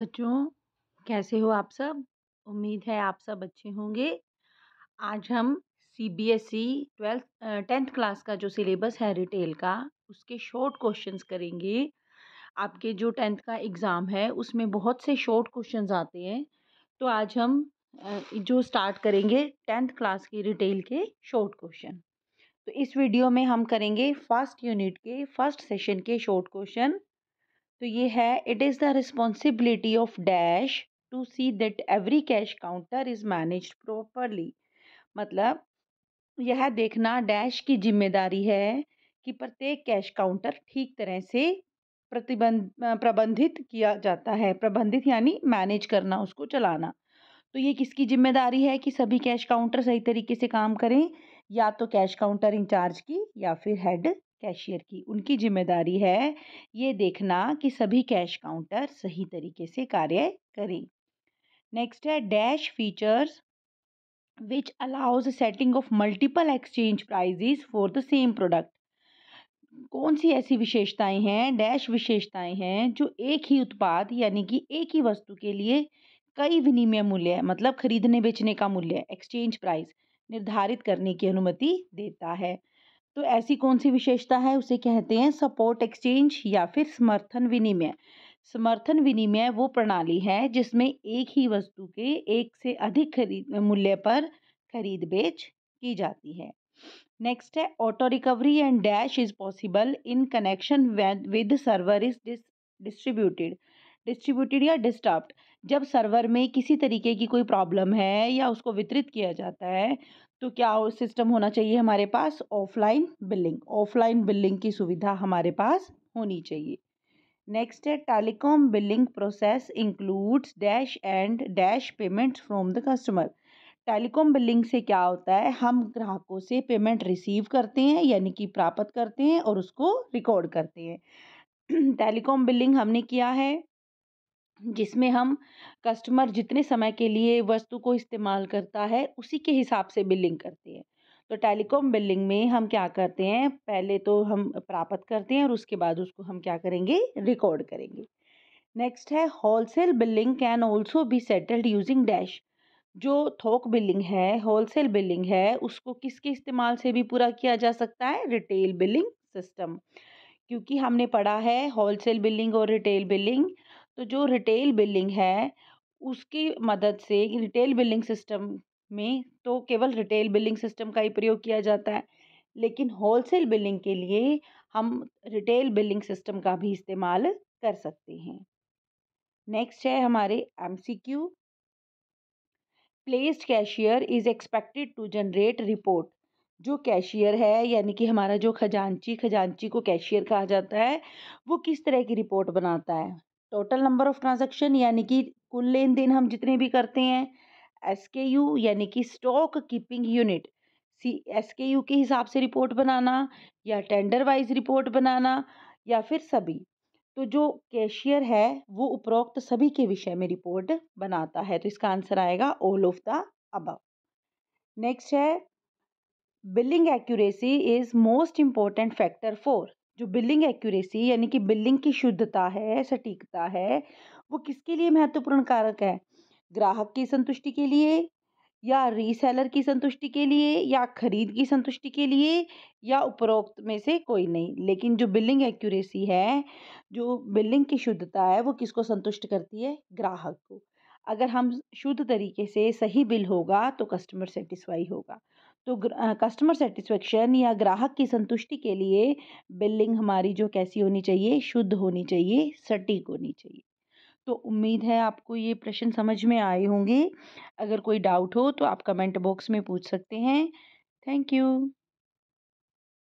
बच्चों, कैसे हो आप सब? उम्मीद है आप सब अच्छे होंगे। आज हम सीबीएसई 10th क्लास का जो सिलेबस है रिटेल का, उसके शॉर्ट क्वेश्चंस करेंगे। आपके जो 10th का एग्ज़ाम है, उसमें बहुत से शॉर्ट क्वेश्चंस आते हैं। तो आज हम जो स्टार्ट करेंगे 10th क्लास की रिटेल के शॉर्ट क्वेश्चन। तो इस वीडियो में हम करेंगे फर्स्ट यूनिट के फर्स्ट सेशन के शॉर्ट क्वेश्चन। तो ये है, it is the responsibility of dash to see that every cash counter is managed properly. मतलब यह देखना डैश की जिम्मेदारी है कि प्रत्येक कैश काउंटर ठीक तरह से प्रबंधित किया जाता है। प्रबंधित यानी मैनेज करना, उसको चलाना। तो ये किसकी जिम्मेदारी है कि सभी कैश काउंटर सही तरीके से काम करें? या तो कैश काउंटर इंचार्ज की या फिर हेड कैशियर की। उनकी जिम्मेदारी है ये देखना कि सभी कैश काउंटर सही तरीके से कार्य करें। नेक्स्ट है, dash features which allows setting of multiple exchange prices for the same product. कौन सी ऐसी विशेषताएं हैं, डैश विशेषताएं हैं जो एक ही उत्पाद यानी कि एक ही वस्तु के लिए कई विनिमय मूल्य, मतलब खरीदने बेचने का मूल्य, एक्सचेंज प्राइस निर्धारित करने की अनुमति देता है। तो ऐसी कौन सी विशेषता है, उसे कहते हैं सपोर्ट एक्सचेंज या फिर समर्थन विनिमय। समर्थन विनिमय वो प्रणाली है जिसमें एक ही वस्तु के एक से अधिक खरीद मूल्य पर खरीद बेच की जाती है। नेक्स्ट है, auto recovery and dash is possible in connection with server is distributed. Distributed या डिस्टर्ब्ड, जब सर्वर में किसी तरीके की कोई प्रॉब्लम है या उसको वितरित किया जाता है, तो क्या सिस्टम होना चाहिए हमारे पास? Offline billing. ऑफलाइन बिलिंग की सुविधा हमारे पास होनी चाहिए। नेक्स्ट है, telecom billing process includes dash and dash payments from the customer. Telecom billing से क्या होता है, हम ग्राहकों से पेमेंट रिसीव करते हैं यानी कि प्राप्त करते हैं और उसको रिकॉर्ड करते हैं। टेलीकॉम बिलिंग हमने किया है जिसमें हम कस्टमर जितने समय के लिए वस्तु को इस्तेमाल करता है उसी के हिसाब से बिलिंग करते हैं। तो टेलीकॉम बिलिंग में हम क्या करते हैं, पहले तो हम प्राप्त करते हैं और उसके बाद उसको हम क्या करेंगे, रिकॉर्ड करेंगे। नेक्स्ट है, wholesale billing can also be settled using dash. जो थोक बिलिंग है, होलसेल बिलिंग है, उसको किसके इस्तेमाल से भी पूरा किया जा सकता है? Retail billing system. क्योंकि हमने पढ़ा है होलसेल बिलिंग और रिटेल बिलिंग। तो जो रिटेल बिलिंग है उसकी मदद से रिटेल बिलिंग सिस्टम में तो केवल रिटेल बिलिंग सिस्टम का ही प्रयोग किया जाता है, लेकिन होलसेल बिलिंग के लिए हम रिटेल बिलिंग सिस्टम का भी इस्तेमाल कर सकते हैं। नेक्स्ट है हमारे MCQ. Placed cashier is expected to generate report. जो कैशियर है यानी कि हमारा जो खजांची को कैशियर कहा जाता है, वो किस तरह की रिपोर्ट बनाता है? टोटल नंबर ऑफ ट्रांजैक्शन यानी कि कुल लेन देन हम जितने भी करते हैं। एसकेयू यानी कि स्टॉक कीपिंग यूनिट, सी एसकेयू के हिसाब से रिपोर्ट बनाना, या टेंडर वाइज रिपोर्ट बनाना, या फिर सभी। तो जो कैशियर है वो उपरोक्त सभी के विषय में रिपोर्ट बनाता है। तो इसका आंसर आएगा all of the above. Next है, billing accuracy is most important factor for. जो बिलिंग एक्यूरेसी यानी कि बिलिंग की शुद्धता है, सटीकता है, वो किसके लिए महत्वपूर्ण कारक है? ग्राहक की संतुष्टि के लिए, या रीसेलर की संतुष्टि के लिए, या खरीद की संतुष्टि के लिए, या उपरोक्त में से कोई नहीं। लेकिन जो बिलिंग एक्यूरेसी है, जो बिलिंग की शुद्धता है, वो किसको संतुष्ट करती है? ग्राहक को। अगर हम शुद्ध तरीके से सही बिल होगा तो कस्टमर सेटिस्फाई होगा। तो कस्टमर सेटिस्फेक्शन या ग्राहक की संतुष्टि के लिए बिलिंग हमारी जो कैसी होनी चाहिए? शुद्ध होनी चाहिए, सटीक होनी चाहिए। तो उम्मीद है आपको ये प्रश्न समझ में आए होंगे। अगर कोई डाउट हो तो आप कमेंट बॉक्स में पूछ सकते हैं। Thank you.